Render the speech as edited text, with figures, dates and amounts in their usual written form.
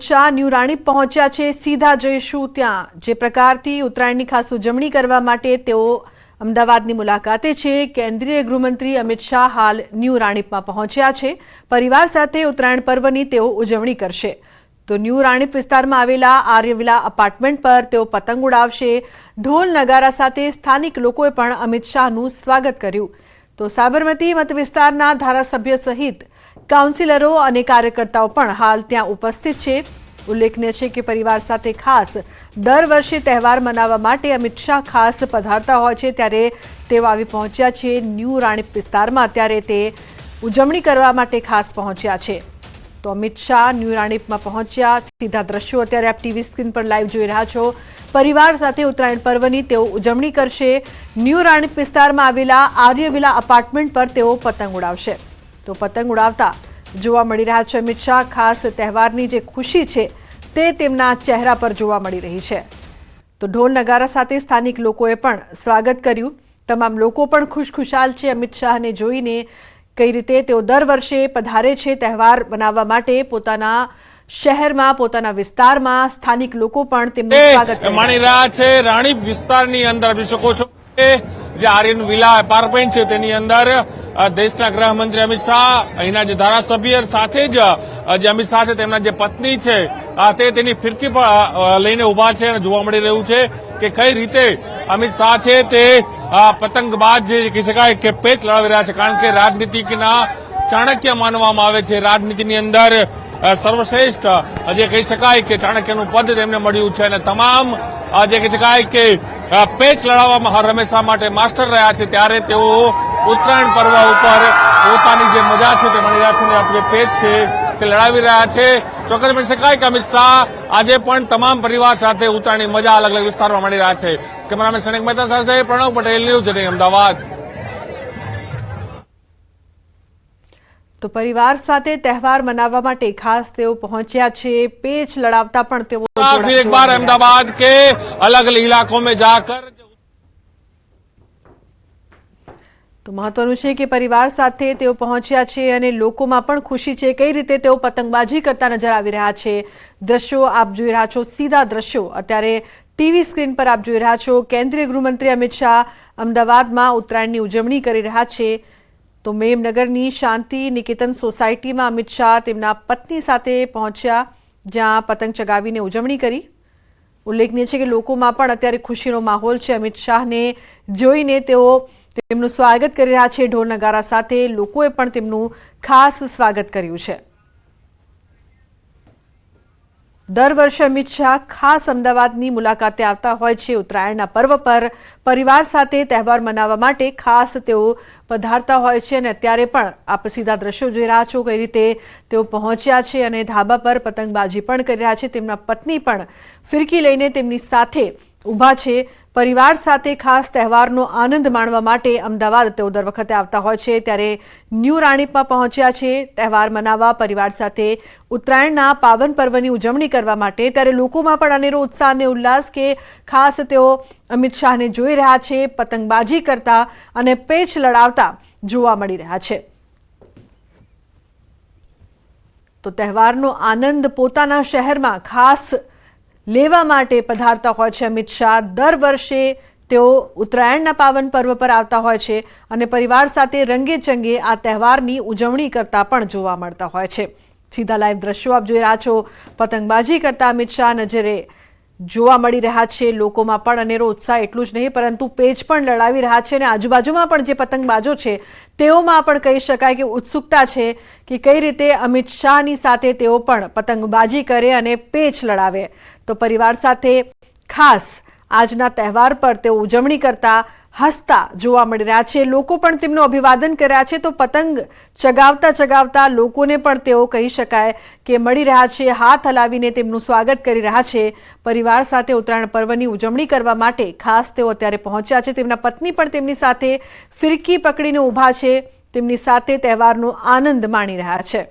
Amit Shah new Ranip પહોંચ્યા છે। સીધા જઈશું ત્યાં। જે પ્રકારથી ઉત્તરાયણની ખાસ ઉજવણી કરવા માટે તેઓ અમદાવાદની મુલાકાતે છે। કેન્દ્રીય ગૃહમંત્રી અમિત શાહ હાલ ન્યૂ રાણીપમાં પહોંચ્યા છે। પરિવાર સાથે ઉત્તરાયણ પર્વની તેઓ ઉજવણી કરશે। તો ન્યૂ રાણીપ વિસ્તારમાં આવેલા આર્યવિલા અપાર્ટમેન્ટ પર તેઓ પતંગ ઉડાવશે। ઢોલ નગારા સાથે સ્થાનિક લોકોએ પણ અમિત શાહનું સ્વાગત કર્યું। તો સાબરમતી મત વિસ્તારના ધારાસભ્ય સહિત કાઉન્સિલરો અને કાર્યકર્તાઓ પણ હાલ ત્યાં ઉપસ્થિત છે। ઉલ્લેખનીય છે કે પરિવાર સાથે ખાસ દર વર્ષે તહેવાર મનાવવા માટે અમિત શાહ ખાસ પધારતા હોય છે, ત્યારે તેઓ આવી પહોંચ્યા છે ન્યૂ રાણીપ વિસ્તારમાં। ત્યારે તે ઉજવણી કરવા માટે ખાસ પહોંચ્યા છે। તો અમિત શાહ ન્યૂ રાણીપમાં પહોંચ્યા। સીધા દ્રશ્યો અત્યારે આપ ટીવી સ્ક્રીન પર લાઈવ જોઈ રહ્યા છો। પરિવાર સાથે ઉત્તરાયણ પર્વની તેઓ ઉજવણી કરશે। ન્યૂ રાણીપ વિસ્તારમાં આવેલા આર્યવિલા અપાર્ટમેન્ટ પર તેઓ પતંગ ઉડાવશે। તો પતંગ ઉડાવતા જોવા મળી રહ્યા છે અમિત શાહ। ખાસ તહેવારની જે ખુશી છે તે તેમના ચહેરા પર જોવા મળી રહી છે। તો ઢોલ નગારા સાથે સ્થાનિક લોકોએ પણ સ્વાગત કર્યું। તમામ લોકો પણ ખુશખુશાલ છે અમિત શાહને જોઈને। કઈ રીતે તેઓ દર વર્ષે પધારે છે તહેવાર બનાવવા માટે પોતાના શહેરમાં, પોતાના વિસ્તારમાં। સ્થાનિક લોકો પણ તેમનું સ્વાગત માણી રહ્યા છે। રાણીપ વિસ્તારની અંદર આપી શકો છો કે જે આર્યન વિલા એપાર્ટમેન્ટ છે તેની અંદર દેશના ગૃહમંત્રી અમિત શાહ, અહીંના જે ધારાસભ્ય સાથે જ જે અમિત શાહ છે તેમના જે પત્ની છે તે તેની ફિરકી લઈને ઉભા છે અને જોવા મળી રહ્યું છે કે કઈ રીતે અમિત શાહ છે તે પતંગબાજ જે કહી શકાય કે પેચ લડાવી રહ્યા છે। કારણ કે રાજનીતિના ચાણક્ય માનવામાં આવે છે। રાજનીતિની અંદર સર્વશ્રેષ્ઠ જે કહી શકાય કે ચાણક્યનું પદ તેમને મળ્યું છે અને તમામ જે કહી શકાય કે પેચ લડાવવામાં હર હંમેશા માટે માસ્ટર રહ્યા છે। ત્યારે તેઓ ઉત્તરાયણ પર્વ ઉપર પોતાની જે મજા છે તે મળી રહ્યા છે અને આપણે પેચ છે તે લડાવી રહ્યા છે। ચોક્કસ બની શકાય કે અમિત શાહ આજે પણ તમામ પરિવાર સાથે ઉત્તરાયણની મજા અલગ અલગ વિસ્તારમાં મળી રહ્યા છે। કેમેરામેન સનેક મહેતા સાથે પ્રણવ પટેલ, ન્યૂઝ 18 અમદાવાદ। તો પરિવાર સાથે તહેવાર મનાવવા માટે ખાસ તેઓ પહોંચ્યા છે। પેચ લડાવતા પણ તેઓ फिर एक बार अहमदाबाद के अलग अलग इलाकों में जाकर તો મહત્વનું છે કે પરિવાર સાથે તેઓ પહોંચ્યા છે અને લોકોમાં પણ ખુશી છે। કઈ રીતે તેઓ પતંગબાજી કરતા નજર આવી રહ્યા છે। દ્રશ્યો આપ જોઈ રહ્યા છો। સીધા દ્રશ્યો અત્યારે ટીવી સ્ક્રીન પર આપ જોઈ રહ્યા છો। કેન્દ્રીય ગૃહમંત્રી અમિત શાહ અમદાવાદમાં ઉત્તરાયણની ઉજવણી કરી રહ્યા છે। તો મેમનગરની શાંતિ નિકેતન સોસાયટીમાં અમિત શાહ તેમના પત્ની સાથે પહોંચ્યા, જ્યાં પતંગ ચગાવીને ઉજવણી કરી। ઉલ્લેખનીય છે કે લોકોમાં પણ અત્યારે ખુશીનો માહોલ છે। અમિત શાહને જોઈને તેઓ તેમનું સ્વાગત કરી રહ્યા છે ઢોલ નગારા સાથે। લોકોએ પણ તેમનું ખાસ સ્વાગત કર્યું છે। દર વર્ષે અમિત શાહ ખાસ અમદાવાદની મુલાકાતે આવતા હોય છે। ઉત્તરાયણના પર્વ પર પરિવાર સાથે તહેવાર મનાવવા માટે ખાસ તેઓ પધારતા હોય છે અને અત્યારે પણ આપ સીધા દ્રશ્યો જોઈ રહ્યા છો કઈ રીતે તેઓ પહોંચ્યા છે અને ધાબા પર પતંગબાજી પણ કરી રહ્યા છે। તેમના પત્ની પણ ફિરકી લઈને તેમની સાથે ઊભા છે। પરિવાર સાથે ખાસ તહેવારનો આનંદ માણવા માટે અમદાવાદ તેઓ દર વખતે આવતા હોય છે, ત્યારે ન્યૂ રાણીપમાં પહોંચ્યા છે તહેવાર મનાવવા, પરિવાર સાથે ઉત્તરાયણના પાવન પર્વની ઉજવણી કરવા માટે। ત્યારે લોકોમાં પણ અનેરો ઉત્સાહ અને ઉલ્લાસ કે ખાસ તેઓ અમિત શાહને જોઈ રહ્યા છે પતંગબાજી કરતા અને પેચ લડાવતા જોવા મળી રહ્યા છે। તો તહેવારનો આનંદ પોતાના શહેરમાં ખાસ લેવા માટે પધારતા હોય છે અમિત શાહ। દર વર્ષે તેઓ ઉત્તરાયણના પાવન પર્વ પર આવતા હોય છે અને પરિવાર સાથે રંગે ચંગે આ તહેવારની ઉજવણી કરતા પણ જોવા મળતા હોય છે। સીધા લાઈવ દ્રશ્યો આપ જોઈ રહ્યા છો। પતંગબાજી કરતા અમિત શાહ નજરે જોવા મળી રહ્યા છે। લોકોમાં પણ અનેરો ઉત્સાહ, એટલું જ નહીં પરંતુ પેચ પણ લડાવી રહ્યા છે અને આજુબાજુમાં પણ જે પતંગબાજો છે તેઓમાં પણ કહી શકાય કે ઉત્સુકતા છે કે કઈ રીતે અમિત શાહની સાથે તેઓ પણ પતંગબાજી કરે અને પેચ લડાવે। તો પરિવાર સાથે ખાસ આજના તહેવાર પર તેઓ ઉજવણી કરતા હસતા જોવા મળી રહ્યા છે। લોકો પણ તેમનું અભિવાદન કર્યા છે। તો પતંગ ચગાવતા ચગાવતા લોકોને પણ તેઓ કહી શકાય કે મળી રહ્યા છે, હાથ હલાવીને તેમનું સ્વાગત કરી રહ્યા છે। પરિવાર સાથે ઉત્તરાયણ પર્વની ઉજવણી કરવા માટે ખાસ તેઓ અત્યારે પહોંચ્યા છે। તેમના પત્ની પણ તેમની સાથે ફિરકી પકડીને ઊભા છે, તેમની સાથે તહેવારનો આનંદ માણી રહ્યા છે।